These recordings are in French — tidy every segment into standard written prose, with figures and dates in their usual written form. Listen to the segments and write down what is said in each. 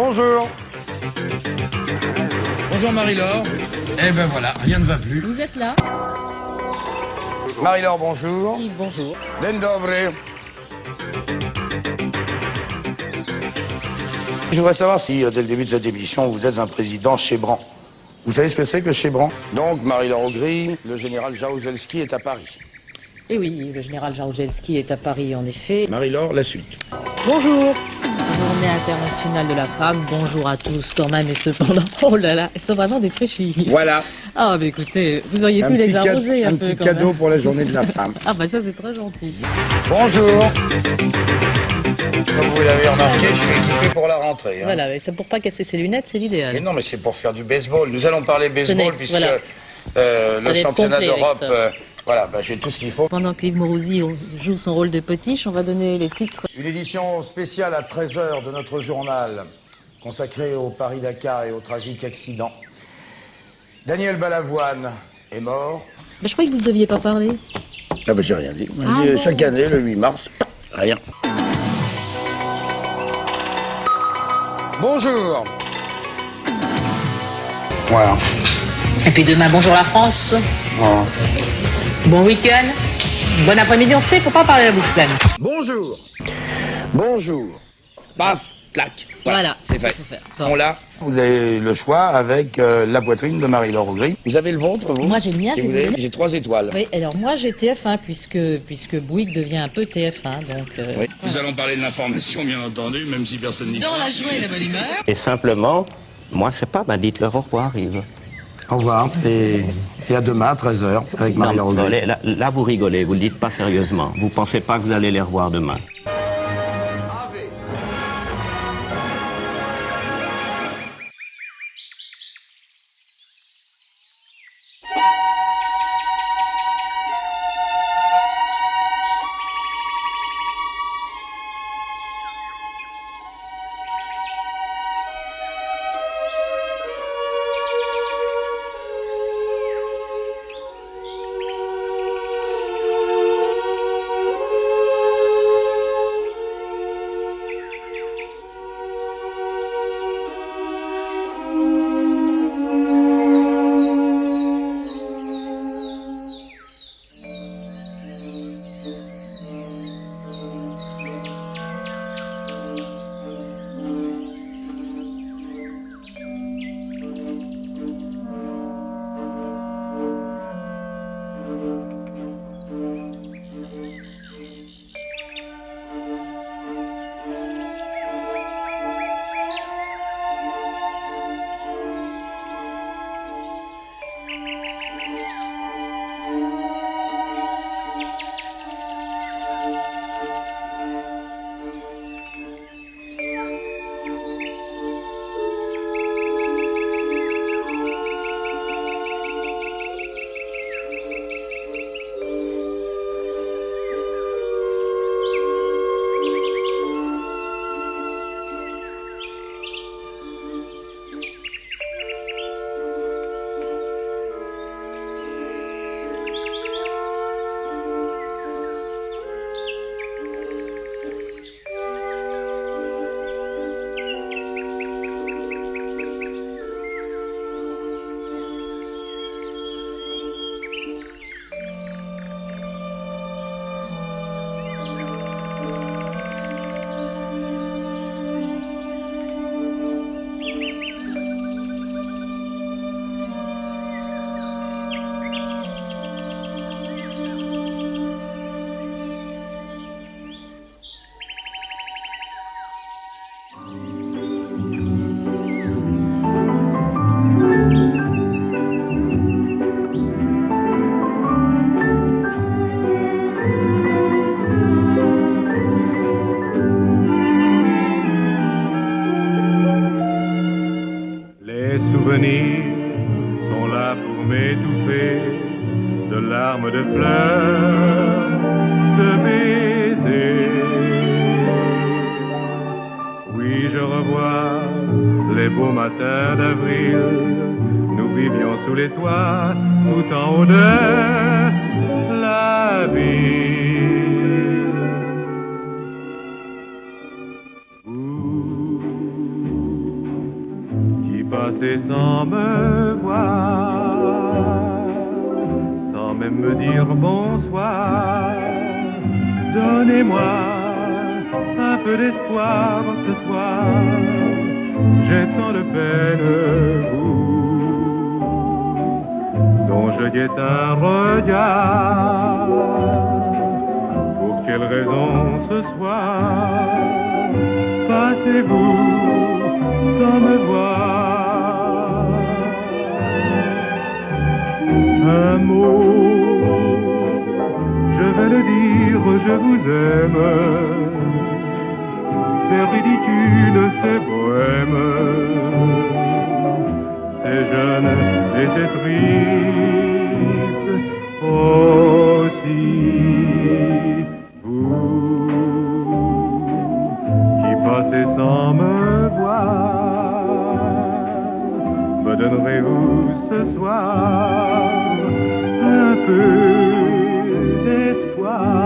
Bonjour. Bonjour Marie-Laure. Eh ben voilà, rien ne va plus. Vous êtes là? Marie-Laure, bonjour. Yves, bonjour. Den dobre. Je voudrais savoir si, dès le début de cette émission, vous êtes un président Chébrand. Vous savez ce que c'est que Chébrand? Donc, Marie-Laure Augry, le général Jaruzelski est à Paris. Eh oui, le général Jaruzelski est à Paris, en effet. Marie-Laure, la suite. Bonjour. Journée internationale de la femme. Bonjour à tous, quand même, et cependant. Oh là là, ils sont vraiment des fraîchis. Voilà. Ah, mais écoutez, vous auriez pu les arranger un peu, petit quand cadeau même. pour la journée de la femme. Ah, bah ça, c'est très gentil. Bonjour. Comme vous l'avez remarqué, je suis équipé pour la rentrée. Hein. Voilà, mais c'est pour pas casser ses lunettes, c'est l'idéal. Mais non, mais c'est pour faire du baseball. Nous allons parler baseball Tenez, puisque voilà. le championnat complet avec d'Europe, ça. voilà, bah, j'ai tout ce qu'il faut. Pendant qu'Yves Mourouzi joue son rôle de potiche, on va donner les titres. Une édition spéciale à 13h de notre journal, consacrée au Paris-Dakar et au tragique accident. Daniel Balavoine est mort. Mais je croyais que vous ne deviez pas parler. Ah bah j'ai rien dit. Ah bon. Chaque année, le 8 mars, rien. Bonjour. Voilà. Et puis demain, bonjour la France. Oh. Bon week-end. Bon après-midi, on se tait, faut pas parler la bouche pleine. Bonjour. Bonjour. Paf, clac. Voilà, c'est fait. faut faire. Bon. On l'a. Vous avez le choix avec la poitrine de Marie-Laure Augry. Vous avez le vôtre, vous? Moi, j'ai le mien, Si je vous vais vous voulez, le j'ai 3 étoiles. Oui, alors moi j'ai TF1 puisque Bouygues devient un peu TF1, donc... Oui. Nous allons parler de l'information, bien entendu, même si personne n'y croit. Dans la joie et la bonne humeur. Et simplement, moi je sais pas, dites-leur au revoir, Yves. Au revoir. Et à demain à 13h avec Marie-Laure Non, Augry. là, vous rigolez, vous le dites pas sérieusement. Vous pensez pas que vous allez les revoir demain. Sont là pour m'étouffer de larmes, de fleurs, de baisers. Oui, je revois les beaux matins d'avril. Nous vivions sous les toits, tout en haut de la ville. même me dire bonsoir. Donnez-moi un peu d'espoir ce soir. J'ai tant de peine, vous, dont je guette un regard. Pour quelle raison ce soir passez-vous sans me voir? Un mot, je vais le dire, je vous aime. C'est ridicule, c'est bohème, c'est jeune et c'est triste aussi. Vous qui passez sans me voir, me donnerez-vous ce soir un peu d'espoir?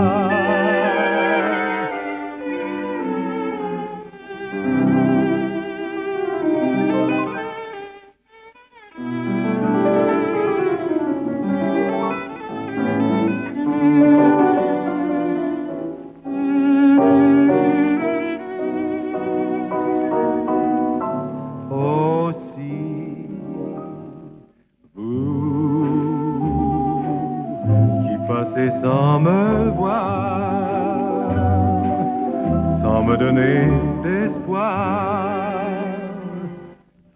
Sans me voir, sans me donner d'espoir.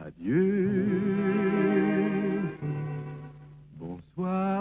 Adieu, bonsoir.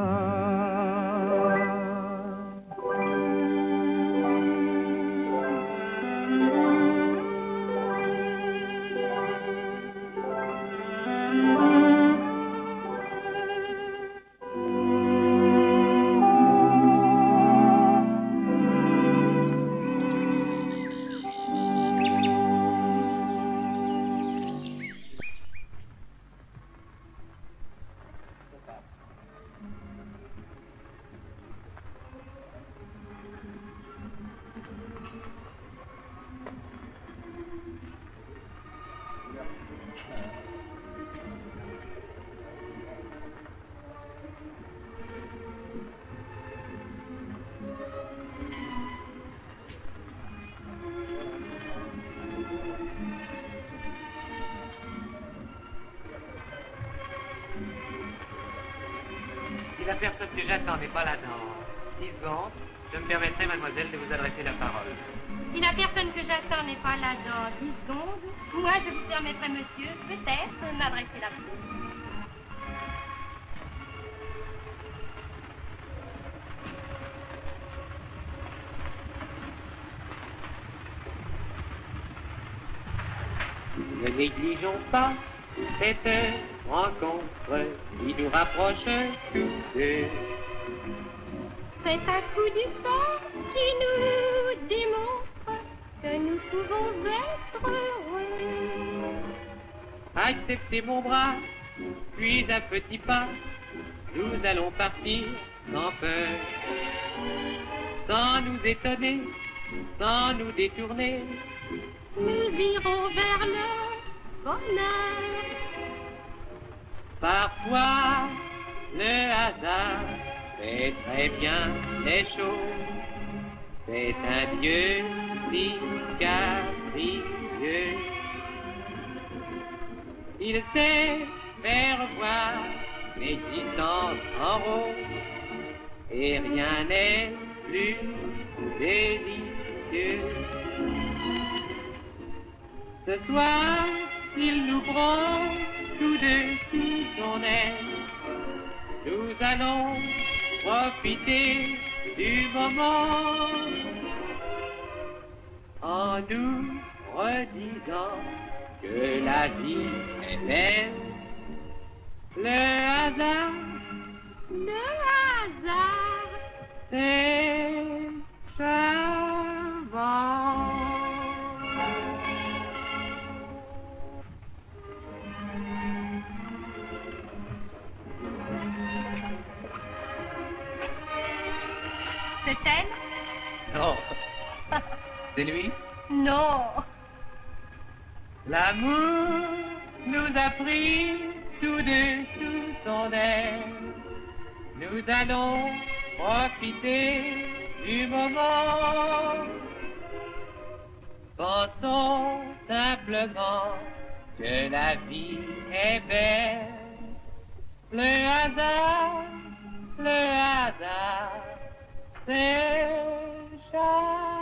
Si la personne que j'attends n'est pas là dans 10 secondes, je me permettrai, mademoiselle, de vous adresser la parole. Si la personne que j'attends n'est pas là dans 10 secondes, moi je vous permettrai, monsieur, peut-être, de m'adresser la parole. Ne négligeons pas cette rencontre qui nous rapproche tous deux. C'est un coup du sort qui nous démontre que nous pouvons être heureux. Acceptez mon bras, puis un petit pas, nous allons partir sans peur, sans nous étonner, sans nous détourner. Nous irons vers le bonheur. Parfois, le hasard fait très bien les choses. C'est un Dieu si capricieux. Il sait faire voir l'existence en rose, et rien n'est plus délicieux. Ce soir, il nous prend tous deux sous son aile. Nous allons profiter du moment en nous redisant que la vie est belle. Le hasard, c'est charmant. C'est elle? Non. C'est lui? Non. L'amour nous a pris tous deux sous son aile. nous allons profiter du moment. Pensons simplement que la vie est belle. Le hasard, c'est charmant.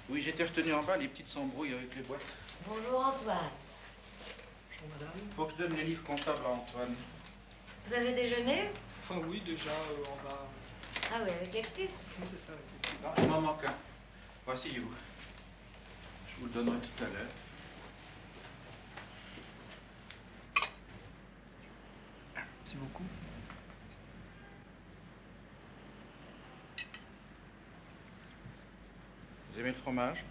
Oui, j'étais retenu en bas, les petites s'embrouillent avec les boîtes. Bonjour Antoine. Bonjour madame. Faut que je donne les livres comptables à Antoine. Vous avez déjeuné? Enfin oui, déjà, on va... Ah oui, avec l'actif? Oui, c'est ça, avec l'actif. Non, il m'en manque un. Voici-vous. Je vous le donnerai tout à l'heure. Merci beaucoup. Vous aimez le fromage?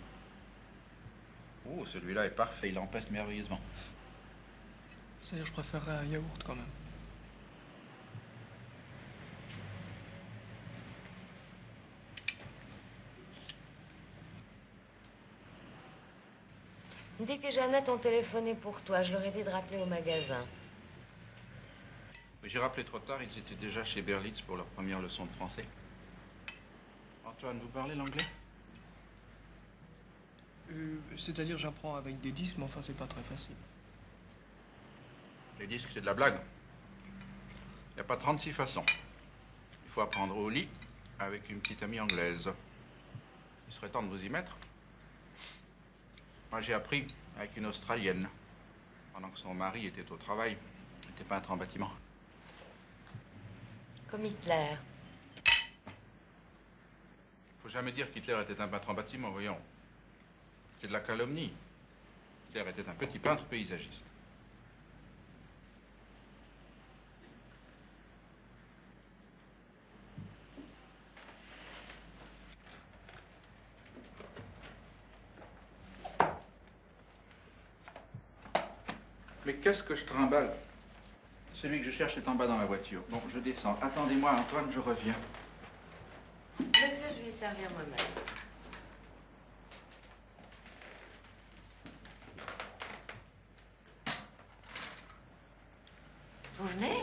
Oh, celui-là est parfait, il empeste merveilleusement. C'est-à-dire, je préférerais un yaourt quand même. Dis que Jeannette ont téléphoné pour toi. Je leur ai dit de rappeler au magasin. Mais j'ai rappelé trop tard, ils étaient déjà chez Berlitz pour leur première leçon de français. Antoine, vous parlez l'anglais? C'est-à-dire, j'apprends avec des disques, mais enfin, c'est pas très facile. Les disques, c'est de la blague. Il n'y a pas 36 façons. Il faut apprendre au lit avec une petite amie anglaise. Il serait temps de vous y mettre. Moi, j'ai appris avec une Australienne, pendant que son mari était au travail. Il était peintre en bâtiment. Comme Hitler. Faut jamais dire qu'Hitler était un peintre en bâtiment, voyons. C'est de la calomnie. Hitler était un petit peintre paysagiste. Mais qu'est-ce que je trimballe? Celui que je cherche est en bas dans la voiture. Bon, je descends. Attendez-moi, Antoine, je reviens. Monsieur, je vais servir moi-même. Vous venez?